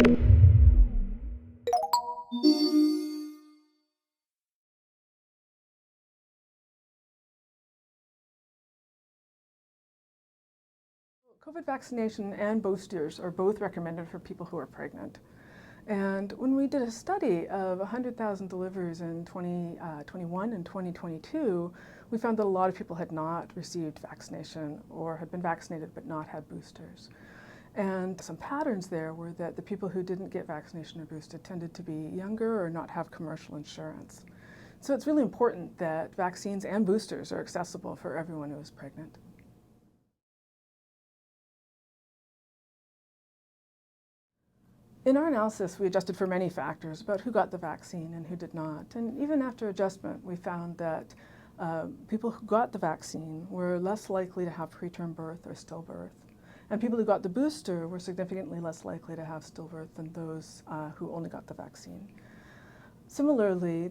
COVID vaccination and boosters are both recommended for people who are pregnant. And when we did a study of 100,000 deliveries in 2021 and 2022, we found that a lot of people had not received vaccination or had been vaccinated but not had boosters. And some patterns there were that the people who didn't get vaccination or boosted tended to be younger or not have commercial insurance. So it's really important that vaccines and boosters are accessible for everyone who is pregnant. In our analysis, we adjusted for many factors about who got the vaccine and who did not. And even after adjustment, we found that people who got the vaccine were less likely to have preterm birth or stillbirth. And people who got the booster were significantly less likely to have stillbirth than those who only got the vaccine. Similarly,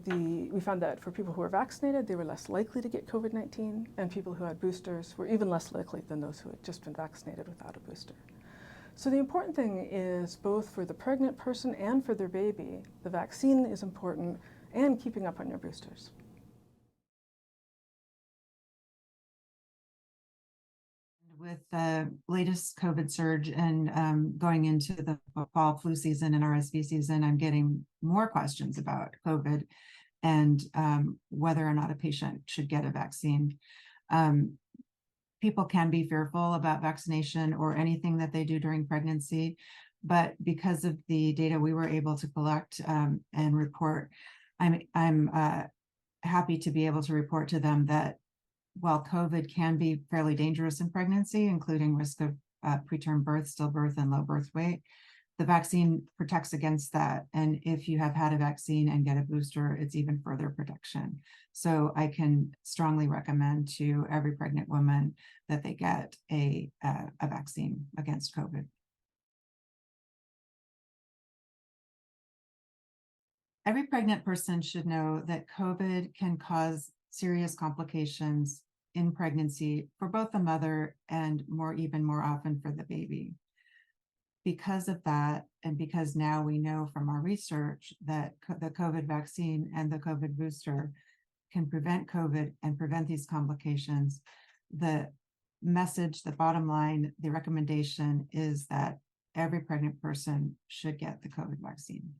we found that for people who were vaccinated, they were less likely to get COVID-19, and people who had boosters were even less likely than those who had just been vaccinated without a booster. So the important thing is both for the pregnant person and for their baby, the vaccine is important and keeping up on your boosters. With the latest COVID surge and going into the fall flu season and RSV season, I'm getting more questions about COVID and whether or not a patient should get a vaccine. People can be fearful about vaccination or anything that they do during pregnancy, but because of the data we were able to collect and report, I'm happy to be able to report to them that while COVID can be fairly dangerous in pregnancy, including risk of preterm birth, stillbirth, and low birth weight, the vaccine protects against that. And if you have had a vaccine and get a booster, it's even further protection. So I can strongly recommend to every pregnant woman that they get a vaccine against COVID. Every pregnant person should know that COVID can cause serious complications in pregnancy for both the mother and even more often for the baby. Because of that, and because now we know from our research that the COVID vaccine and the COVID booster can prevent COVID and prevent these complications, the message, the bottom line, the recommendation is that every pregnant person should get the COVID vaccine.